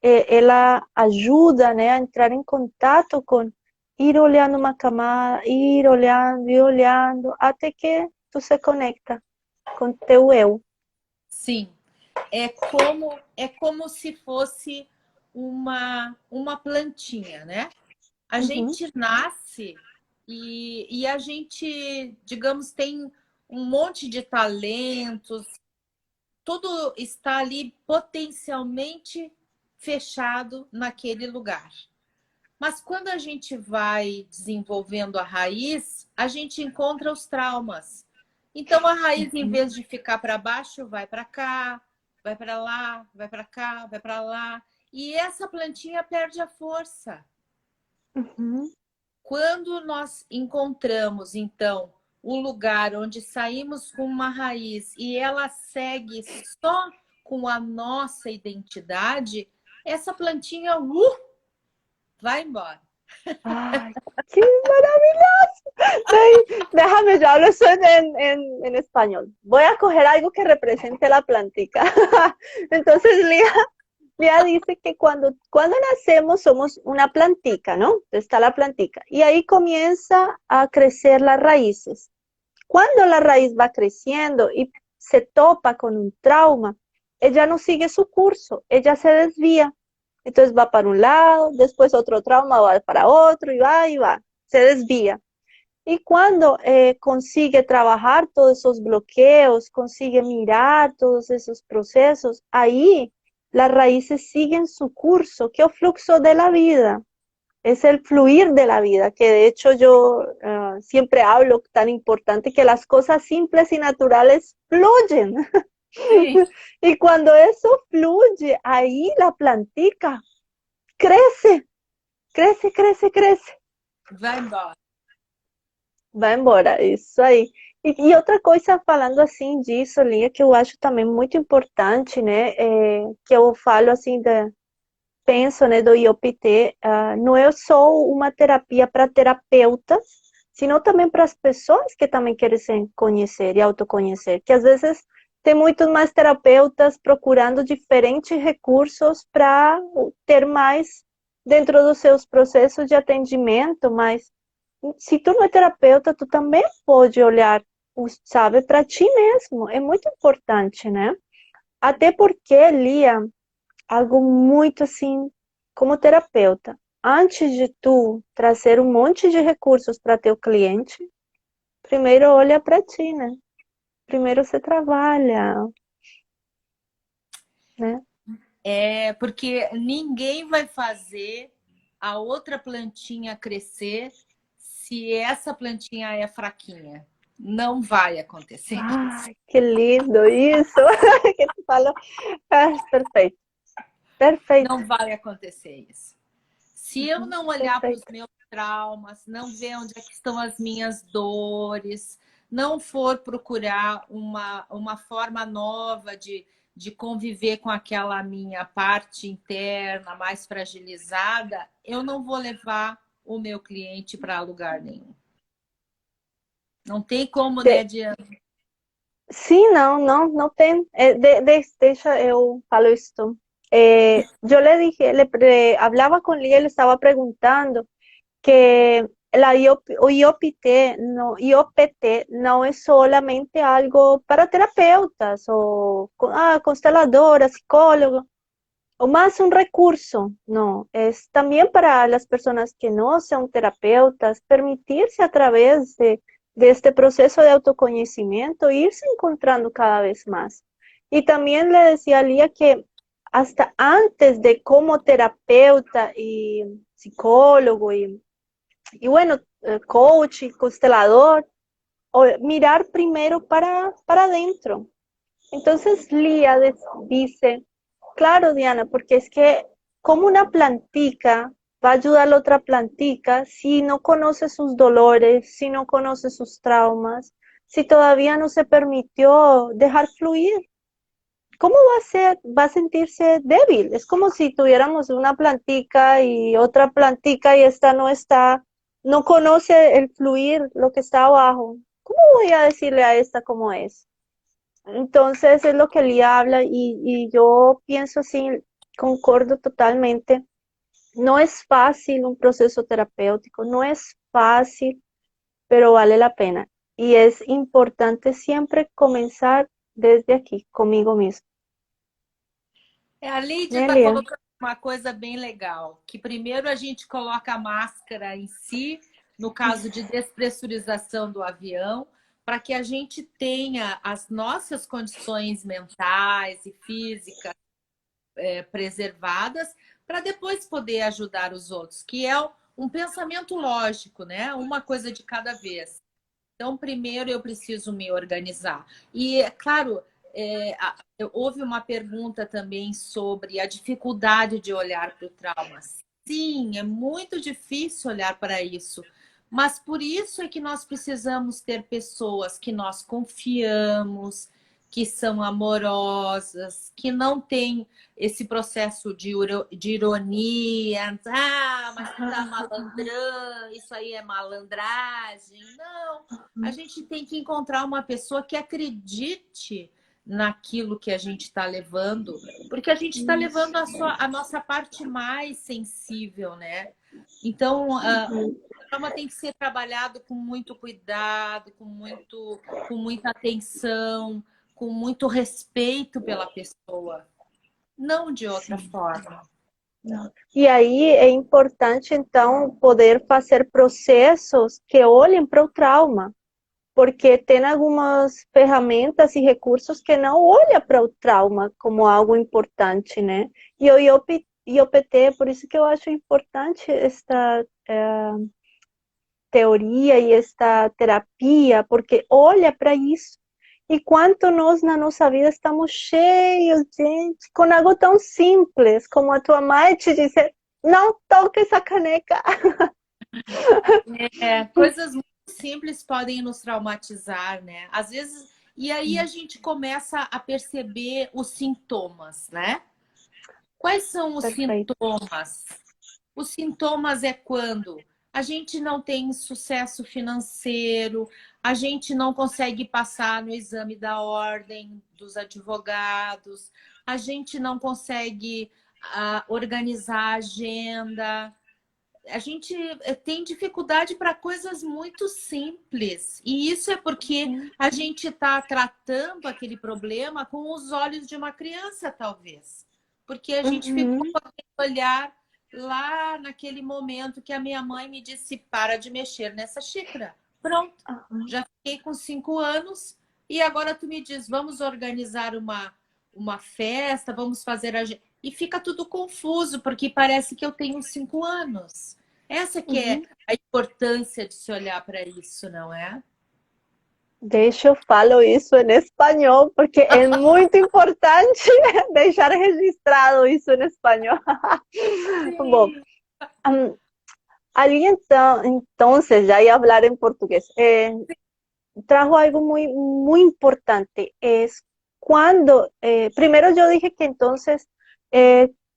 ela ajuda, né, a entrar em contato com ir olhando uma camada, ir olhando e olhando, até que tu se conecta com teu eu.
Sim. é como se fosse uma plantinha, né? A gente nasce e a gente, digamos, tem um monte de talentos, tudo está ali potencialmente fechado naquele lugar. Mas quando a gente vai desenvolvendo a raiz, a gente encontra os traumas. Então a raiz, em vez de ficar para baixo, vai para cá, vai para lá, vai para cá, vai para lá. E essa plantinha perde a força. Quando nós encontramos, então, o lugar onde saímos com uma raiz e ela segue só com a nossa identidade, essa plantinha vai embora.
¡Ay, qué maravilloso! Déjame, yo hablo eso en español. Voy a coger algo que represente la plantica. Entonces, Lía dice que cuando nacemos somos una plantica, ¿no? Está la plantica. Y ahí comienza a crecer las raíces. Cuando la raíz va creciendo y se topa con un trauma, ella no sigue su curso, ella se desvía. Entonces va para un lado, después otro trauma va para otro y va, se desvía. Y cuando consigue trabajar todos esos bloqueos, consigue mirar todos esos procesos, ahí las raíces siguen su curso, que es el flujo de la vida, es el fluir de la vida, que de hecho yo siempre hablo tan importante que las cosas simples y naturales fluyen. Sí. Y cuando eso fluye, ahí la plantica crece, crece, crece, crece.
Vai embora.
Vai embora, isso aí. E outra coisa, falando assim disso, Lia, que eu acho também muito importante, né, que eu falo assim, penso, né, do IOPT, não é só uma terapia para terapeutas, sino também para as pessoas que também querem se conhecer e autoconhecer, que às vezes tem muitos mais terapeutas procurando diferentes recursos para ter mais dentro dos seus processos de atendimento, mas se tu não é terapeuta, tu também pode olhar, sabe, para ti mesmo. É muito importante, né? Até porque, Lia, algo muito assim, como terapeuta, antes de tu trazer um monte de recursos para teu cliente, primeiro olha para ti, né? Primeiro você trabalha, né?
É, porque ninguém vai fazer a outra plantinha crescer se essa plantinha é fraquinha. Não vai acontecer.
Ai, que lindo isso! que tu falou. Perfeito. Perfeito.
Não vai acontecer isso. Se eu não olhar para os meus traumas, não ver onde é que estão as minhas dores, não for procurar uma forma nova de conviver com aquela minha parte interna mais fragilizada, eu não vou levar o meu cliente para lugar nenhum. Não tem como, né, Diana?
Sim, não tem. Deixa eu falo isso. Yo le dije, hablaba con Lía y le estaba preguntando que la IOPT no es solamente algo para terapeutas o consteladoras, psicólogos, o más un recurso, no, es también para las personas que no son terapeutas, permitirse a través de este proceso de autoconocimiento, irse encontrando cada vez más. Y también le decía a Lía que hasta antes de como terapeuta y psicólogo y bueno, coach y constelador, mirar primero para adentro. Entonces Lía dice, claro, Diana, porque es que como una plantica va a ayudar a la otra plantica si no conoce sus dolores, si no conoce sus traumas, si todavía no se permitió dejar fluir. ¿Cómo va a sentirse débil? Es como si tuviéramos una plantica y otra plantica y esta no conoce el fluir, lo que está abajo. ¿Cómo voy a decirle a esta cómo es? Entonces es lo que Lía habla y yo pienso así, concordo totalmente. No es fácil un proceso terapéutico, no es fácil, pero vale la pena. Y es importante siempre comenzar desde aquí, conmigo mismo.
A Lídia
né,
está
Lia?
colocando uma coisa bem legal, que primeiro a gente coloca a máscara em si, no caso de despressurização do avião, para que a gente tenha as nossas condições mentais e físicas preservadas, para depois poder ajudar os outros, que é um pensamento lógico, né? Uma coisa de cada vez. Então, primeiro eu preciso me organizar. E, claro, houve uma pergunta também sobre a dificuldade de olhar para o trauma. Sim, é muito difícil olhar para isso. Mas por isso é que nós precisamos ter pessoas que nós confiamos, que são amorosas, que não têm esse processo de ironia. Ah, mas tu tá malandrão, isso aí é malandragem. Não, a gente tem que encontrar uma pessoa que acredite naquilo que a gente está levando, porque a gente está levando a nossa parte mais sensível, né? Então, o trauma tem que ser trabalhado com muito cuidado, com muita atenção, com muito respeito pela pessoa, não de outra forma.
E aí é importante, então, poder fazer processos que olhem para o trauma, porque tem algumas ferramentas e recursos que não olham para o trauma como algo importante, né? E o IOPT, por isso que eu acho importante esta teoria e esta terapia, porque olha para isso. E quanto nós na nossa vida estamos cheios, gente, com algo tão simples como a tua mãe te dizer, não toque essa caneca.
Coisas muito simples podem nos traumatizar, né? Às vezes, e aí a gente começa a perceber os sintomas, né? Quais são os
Perfeito.
sintomas? Os sintomas é quando a gente não tem sucesso financeiro, a gente não consegue passar no exame da ordem dos advogados, a gente não consegue organizar a agenda, a gente tem dificuldade para coisas muito simples. E isso é porque a gente está tratando aquele problema com os olhos de uma criança, talvez. Porque a gente ficou com aquele olhar lá naquele momento que a minha mãe me disse, para de mexer nessa xícara. Pronto, já fiquei com 5 anos e agora tu me diz, vamos organizar uma festa, vamos fazer a... E fica tudo confuso, porque parece que eu tenho 5 anos. Essa que é a importância de se olhar para isso, não é?
Deixa eu falo isso em espanhol, porque é muito importante deixar registrado isso em espanhol. Bom, ali então já ia falar em português. Trajo algo muy, muy importante. Es cuando, primero yo dije que entonces,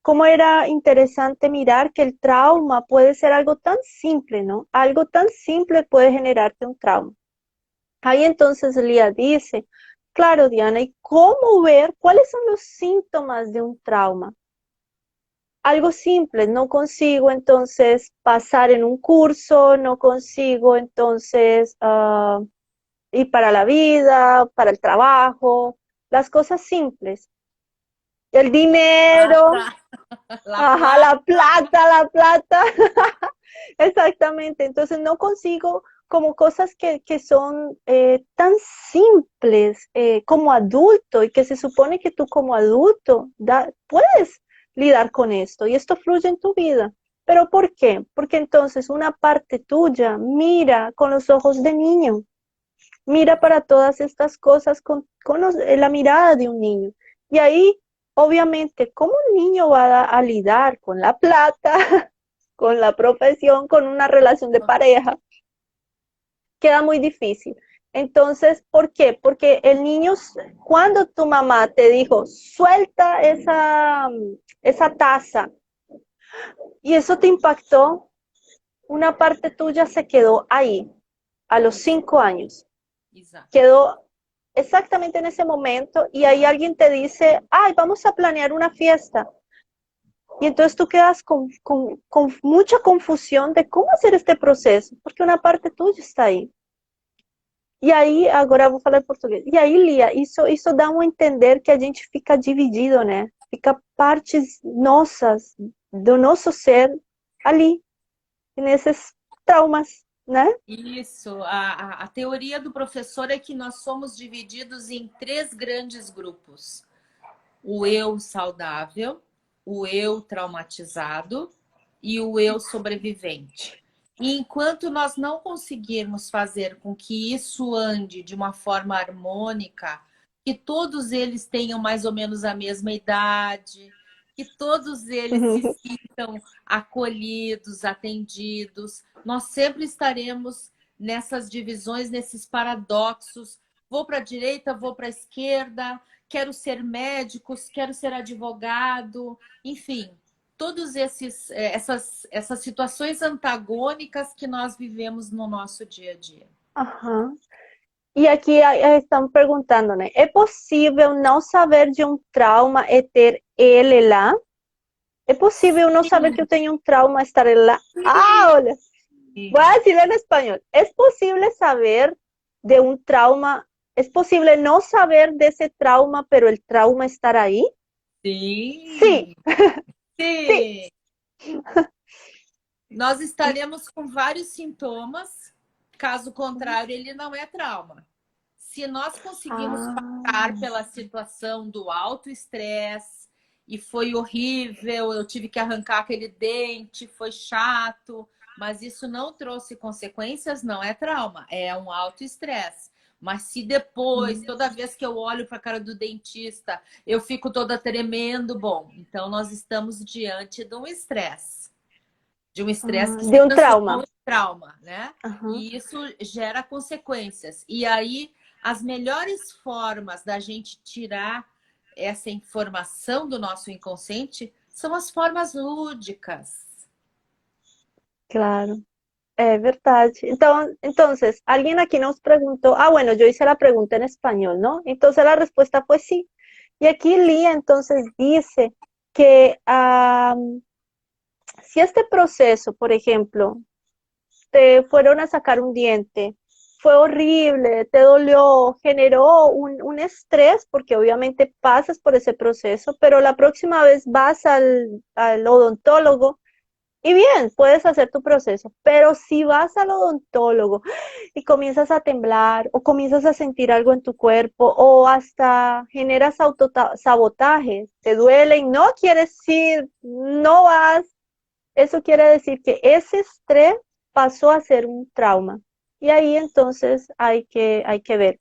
cómo era interesante mirar que el trauma puede ser algo tan simple, ¿no? Algo tan simple puede generarte un trauma. Ahí entonces Lía dice, claro, Diana, ¿y cómo ver cuáles son los síntomas de un trauma? Algo simple, no consigo entonces pasar en un curso, no consigo entonces ir para la vida, para el trabajo, las cosas simples. El dinero, ajá, la plata, exactamente. Entonces no consigo como cosas que son tan simples como adulto y que se supone que tú como adulto puedes lidiar con esto y esto fluye en tu vida. ¿Pero por qué? Porque entonces una parte tuya mira con los ojos de niño, mira para todas estas cosas con la mirada de un niño. Y ahí, obviamente, ¿cómo un niño va a lidiar con la plata, con la profesión, con una relación de pareja? Queda muy difícil. Entonces, ¿por qué? Porque el niño, cuando tu mamá te dijo, suelta esa taza, y eso te impactó, una parte tuya se quedó ahí, a los 5 años.
Exato.
Quedó exactamente en ese momento y ahí alguien te dice, ay, vamos a planear una fiesta. Y entonces tú quedas con mucha confusión de cómo hacer este proceso, porque una parte tuya está ahí. E aí, agora eu vou falar em português. E aí, Lia, isso dá um entender que a gente fica dividido, né? fica partes nossas, do nosso ser, ali, nesses traumas, né?
Isso, a teoria do professor é que nós somos divididos em três grandes grupos: o eu saudável, o eu traumatizado e o eu sobrevivente. E enquanto nós não conseguirmos fazer com que isso ande de uma forma harmônica, que todos eles tenham mais ou menos a mesma idade, que todos eles se sintam acolhidos, atendidos, nós sempre estaremos nessas divisões, nesses paradoxos. Vou para a direita, vou para a esquerda, quero ser médico, quero ser advogado, enfim, todas essas situações antagônicas que nós vivemos no nosso dia a dia.
Aham. E aqui estão perguntando, né? É possível não saber de um trauma e ter ele lá? É possível não saber que eu tenho um trauma, estar ele lá? Ah, olha, voy a decirlo en español. ¿Es posible saber de un trauma? ¿Es posible no saber de ese trauma, pero el trauma estar ahí?
Sim.
Sí.
Sim. Nós estaremos com vários sintomas, caso contrário, ele não é trauma. Se nós conseguimos passar pela situação do alto estresse e foi horrível, eu tive que arrancar aquele dente, foi chato, mas isso não trouxe consequências, não é trauma, é um alto estresse. Mas se depois, toda vez que eu olho para a cara do dentista, eu fico toda tremendo, bom, então nós estamos diante de um estresse. De um estresse que se
de um
transformou
trauma.
em trauma, né?
Uhum.
E isso gera consequências. E aí, as melhores formas da gente tirar essa informação do nosso inconsciente são as formas lúdicas.
Claro, es verdad. Entonces, alguien aquí nos preguntó, bueno, yo hice la pregunta en español, ¿no? Entonces la respuesta fue sí. Y aquí Lía entonces dice que si este proceso, por ejemplo, te fueron a sacar un diente, fue horrible, te dolió, generó un estrés, porque obviamente pasas por ese proceso, pero la próxima vez vas al odontólogo y bien, puedes hacer tu proceso, pero si vas al odontólogo y comienzas a temblar o comienzas a sentir algo en tu cuerpo o hasta generas autosabotaje, te duele y no quieres ir, no vas, eso quiere decir que ese estrés pasó a ser un trauma. Y ahí entonces hay que ver.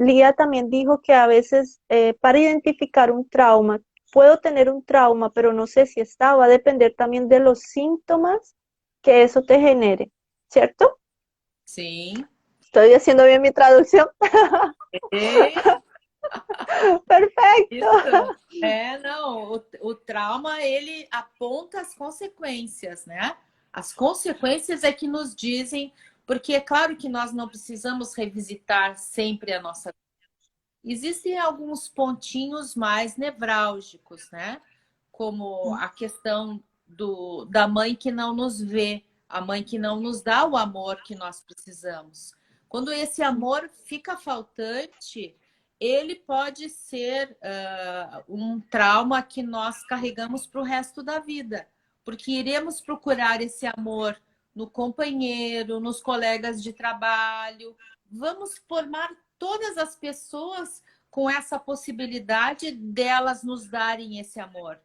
Lía también dijo que a veces para identificar un trauma, puedo tener un trauma, pero no sé si está, va a depender también de los síntomas que eso te genere, ¿cierto?
Sí.
Estoy haciendo bien mi traducción. Perfecto.
Isso. Não, o trauma, ele aponta as consequências, né? As consequências é que nos dizem, porque é claro que nós não precisamos revisitar sempre a nossa vida. Existem alguns pontinhos mais nevrálgicos, né? Como a questão da mãe que não nos vê, a mãe que não nos dá o amor que nós precisamos. Quando esse amor fica faltante, ele pode ser um trauma que nós carregamos para o resto da vida, porque iremos procurar esse amor no companheiro, nos colegas de trabalho. Vamos formar todas as pessoas com essa possibilidade delas nos darem esse amor.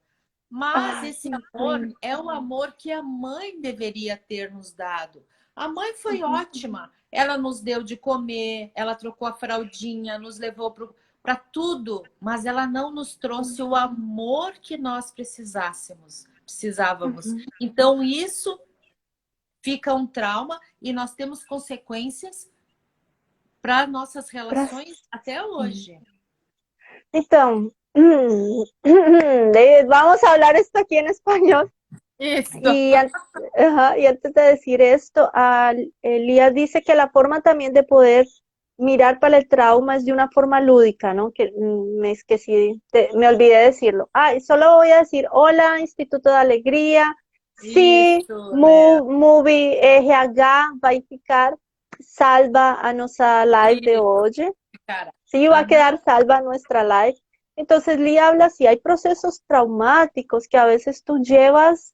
Mas esse amor é o amor que a mãe deveria ter nos dado. A mãe foi ótima. Ela nos deu de comer, ela trocou a fraldinha, nos levou para tudo, mas ela não nos trouxe o amor que nós precisávamos. Então, isso fica um trauma e nós temos consequências para nossas relações até hoje.
Então, vamos a hablar esto aquí en español. Y antes de decir esto, Lía dice que la forma también de poder mirar para el trauma es de una forma lúdica, ¿no? Que me olvidé decirlo. Y solo voy a decir, hola, Instituto de Alegría. Sí, Movie RH vai ficar salva a nossa live de hoje. Sí, va a quedar salva nuestra live. Entonces Lee habla así, hay procesos traumáticos que a veces tú llevas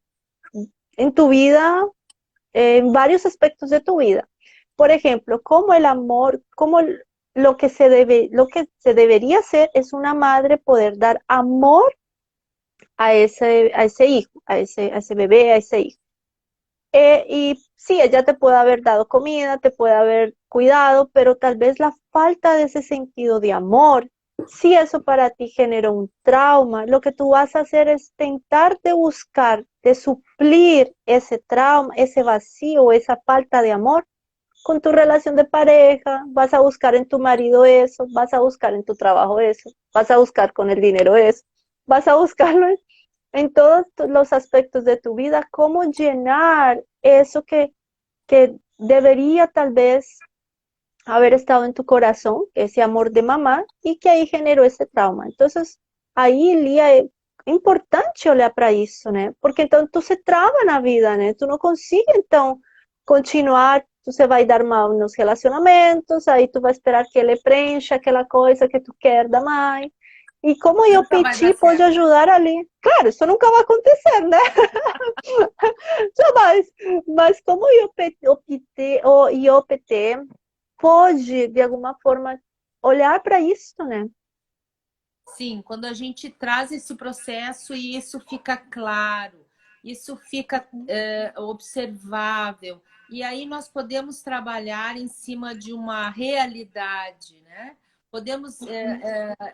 en tu vida, en varios aspectos de tu vida. Por ejemplo, como el amor, como lo que se debería hacer es una madre poder dar amor a ese hijo, a ese bebé, a ese hijo. Y sí, ella te puede haber dado comida, te puede haber cuidado, pero tal vez la falta de ese sentido de amor, si eso para ti generó un trauma, lo que tú vas a hacer es intentar de buscar, de suplir ese trauma, ese vacío, esa falta de amor con tu relación de pareja, vas a buscar en tu marido eso, vas a buscar en tu trabajo eso, vas a buscar con el dinero eso, vas a buscarlo en todos los aspectos de tu vida, cómo llenar eso que debería tal vez haber estado en tu corazón, ese amor de mamá, e que aí generou esse trauma. Então, aí, Lia, é importante olhar para isso, né? Porque então tu se trava na vida, né? Tu não consegue, então, continuar, você vai dar mal nos relacionamentos, aí tu vai esperar que ele preencha aquela coisa que tu quer da mãe. E como eu
Nunca vai dar
pedi, pode
certo.
ajudar ali. Claro, isso nunca vai acontecer, né? Jamais. Mas como o IOPT pode, de alguma forma, olhar para isso, né?
Sim, quando a gente traz esse processo e isso fica claro, isso fica observável, e aí nós podemos trabalhar em cima de uma realidade, né? Podemos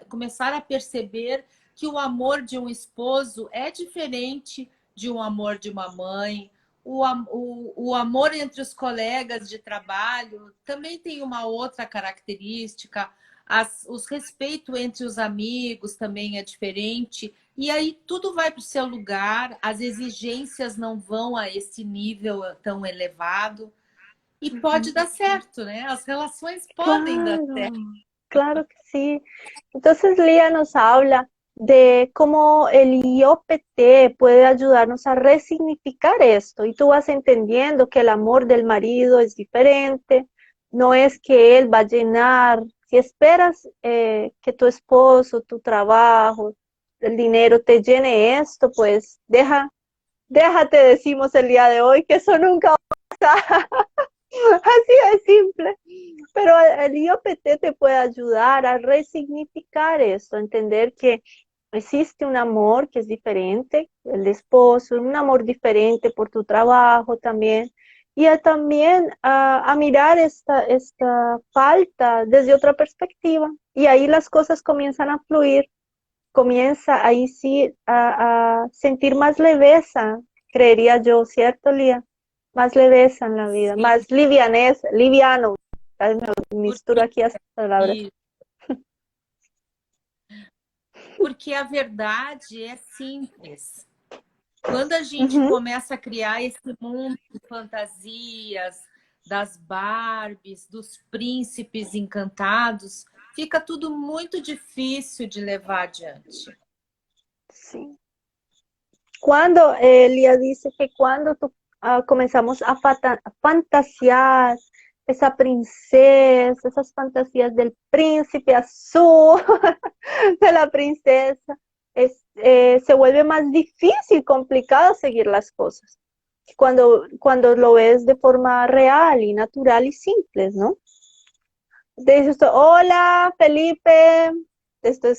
começar a perceber que o amor de um esposo é diferente de um amor de uma mãe. O amor entre os colegas de trabalho também tem uma outra característica. Os respeito entre os amigos também é diferente. E aí tudo vai para o seu lugar, as exigências não vão a esse nível tão elevado. E pode dar certo, né? As relações podem dar certo.
Claro, claro que sí. Entonces, Lía nos habla de cómo el IOPT puede ayudarnos a resignificar esto y tú vas entendiendo que el amor del marido es diferente, no es que él va a llenar, si esperas que tu esposo, tu trabajo, el dinero te llene esto, pues déjate, decimos el día de hoy, que eso nunca va a pasar. Así de simple. Pero el IOPT te puede ayudar a resignificar esto, a entender que existe un amor que es diferente, el de esposo, un amor diferente por tu trabajo también, y también a mirar esta falta desde otra perspectiva. Y ahí las cosas comienzan a fluir, comienza ahí sí a sentir más leveza, creería yo, ¿cierto, Lía? Más leveza en la vida,
Sim,
más liviano. Ay, me misturo
porque,
aquí as palavras.
porque a verdade é simples. Quando a gente
Uhum.
começa a criar esse mundo de fantasias, das Barbies, dos príncipes encantados, fica tudo muito difícil de levar adiante.
Sim. Quando Elia disse que quando começamos a fantasiar essa princesa, essas fantasias del príncipe azul, de la princesa, se vuelve más difícil, complicado seguir las cosas. Cuando lo ves de forma real y natural y simple, ¿no? Te dices, hola, Felipe, te estoy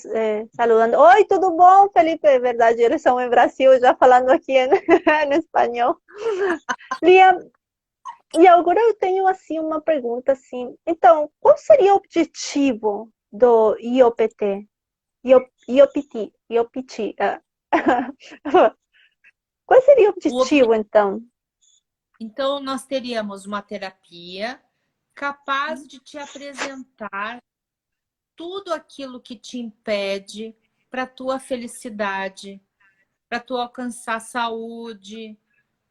saludando. Oi, tudo bom, Felipe? Verdade, eles são em Brasil, já falando aqui em, em espanhol. Lia, e agora eu tenho assim uma pergunta assim. Então, qual seria o objetivo do IOPT? IOPT, IOPT. Qual seria o objetivo, então?
Então, nós teríamos uma terapia capaz de te apresentar tudo aquilo que te impede para a tua felicidade, para tu alcançar saúde,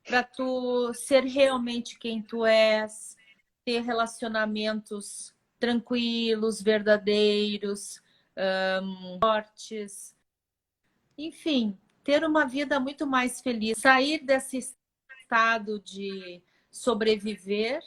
para tu ser realmente quem tu és, ter relacionamentos tranquilos, verdadeiros, fortes, enfim, ter uma vida muito mais feliz, sair desse estado de sobreviver,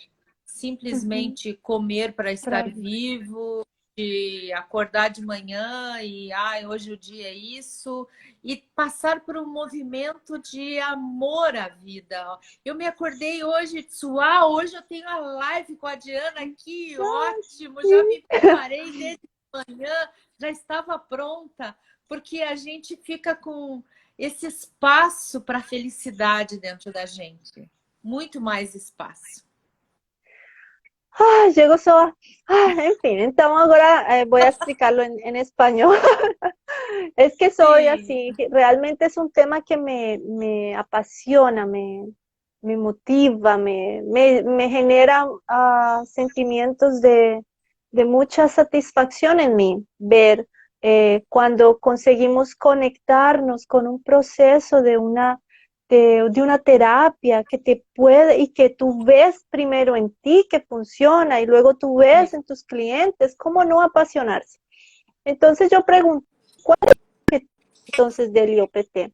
simplesmente comer para estar vivo, de acordar de manhã e hoje o dia é isso, e passar por um movimento de amor à vida. Eu me acordei hoje, hoje eu tenho a live com a Diana aqui, ótimo, já me preparei desde manhã, já estava pronta, porque a gente fica com esse espaço para a felicidade dentro da gente. Muito mais espaço.
Llegó Soa. En fin, entonces ahora voy a explicarlo en español. Es que soy
Sim.
así, que realmente es un tema que me apasiona, me motiva, me genera sentimientos de mucha satisfacción en mí, ver cuando conseguimos conectarnos con un proceso de una terapia que te puede y que tú ves primero en ti que funciona y luego tú ves en tus clientes, ¿cómo no apasionarse? Entonces yo pregunto, ¿cuál es entonces del IOPT?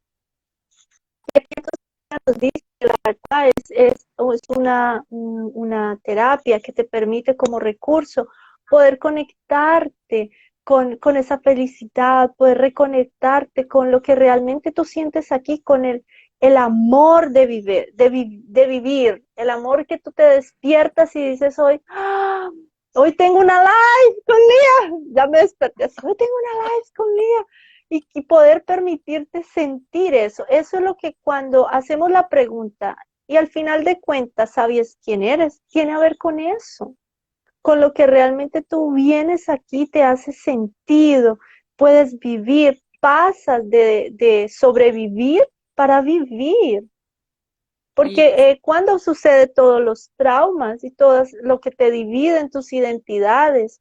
Nos dice que la verdad es una terapia que te permite como recurso poder conectarte con esa felicidad, poder reconectarte con lo que realmente tú sientes aquí, con el amor de vivir, de vivir, el amor que tú te despiertas y dices hoy, hoy tengo una live con Lía, ya me desperté, hoy tengo una live con Lía. Y poder permitirte sentir eso. Eso es lo que cuando hacemos la pregunta y al final de cuentas sabes quién eres, tiene a ver con eso, con lo que realmente tú vienes aquí, te hace sentido, puedes vivir, pasas de sobrevivir para vivir. Porque cuando sucede todos los traumas y todo lo que te divide en tus identidades,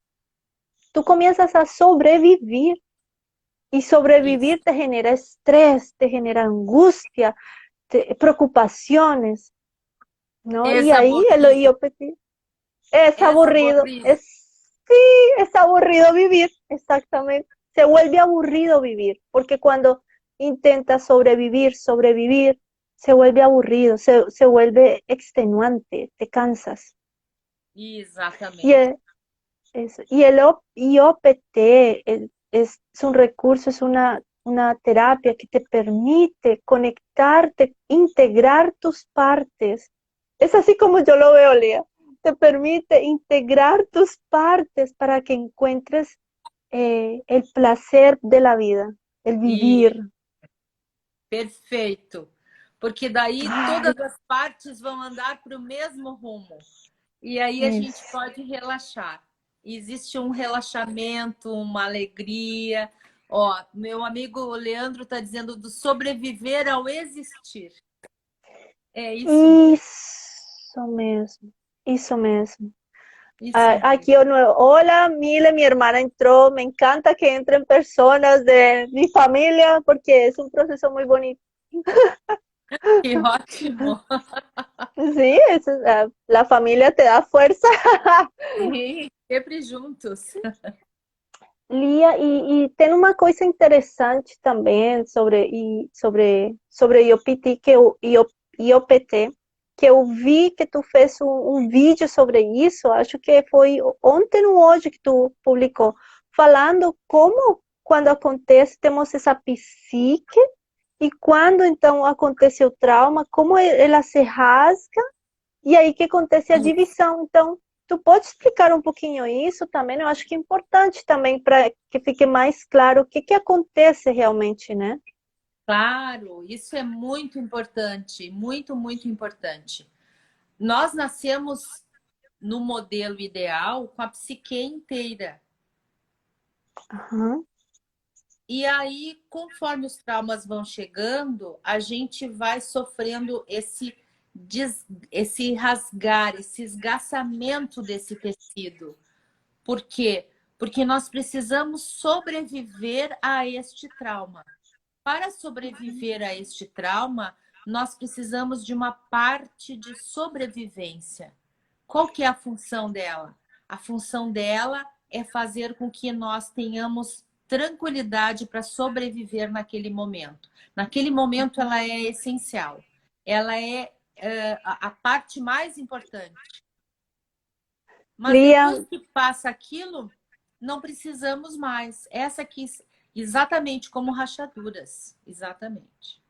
tú comienzas a sobrevivir. Y sobrevivir te genera estrés, te genera angustia, preocupaciones, ¿no? Y ahí el IOPT es aburrido, sí, es aburrido vivir, exactamente. Se vuelve aburrido vivir, porque cuando intentas sobrevivir, se vuelve aburrido, se vuelve extenuante, te cansas.
Exatamente.
Y el IOPT es un recurso, es una terapia que te permite conectarte, integrar tus partes. Es así como yo lo veo, Lía. Te permite integrar tus partes para que encuentres el placer de la vida, el vivir.
Perfeito. Porque daí todas as partes vão andar para o mesmo rumo. E aí a gente pode relaxar. Existe um relaxamento, uma alegria. Ó, meu amigo Leandro está dizendo do sobreviver ao existir. É isso mesmo.
Isso mesmo. Isso mesmo.
Isso
Aquí hola, Mile, mi hermana entró. Me encanta que entren personas de mi familia porque es un proceso muy bonito.
Que ótimo.
Sí, la familia te da fuerza.
Sim, sempre juntos.
Lia, tem uma coisa interessante também sobre IOPT, IOPT, que eu vi que tu fez um vídeo sobre isso, acho que foi ontem ou hoje que tu publicou, falando como quando acontece, temos essa psique, e quando então acontece o trauma, como ela se rasga, e aí que acontece a divisão. Então, tu pode explicar um pouquinho isso também? Eu acho que é importante também para que fique mais claro o que acontece realmente, né?
Claro, isso é muito importante, muito, muito importante. Nós nascemos no modelo ideal com a psique inteira.
Uhum.
E aí, conforme os traumas vão chegando, a gente vai sofrendo esse rasgar, esse esgaçamento desse tecido. Por quê? Porque nós precisamos sobreviver a este trauma. Para sobreviver a este trauma, nós precisamos de uma parte de sobrevivência. Qual que é a função dela? A função dela é fazer com que nós tenhamos tranquilidade para sobreviver naquele momento. Naquele momento, ela é essencial. Ela é a parte mais importante. Mas
Lia,
depois que passa aquilo, não precisamos mais. Essa aqui, exatamente como rachaduras. Exatamente.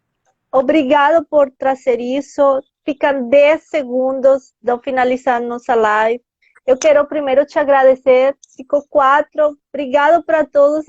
Obrigado por trazer isso. Ficam 10 segundos de finalizar nossa live. Eu quero primeiro te agradecer. Ficou 4. Obrigado para todos.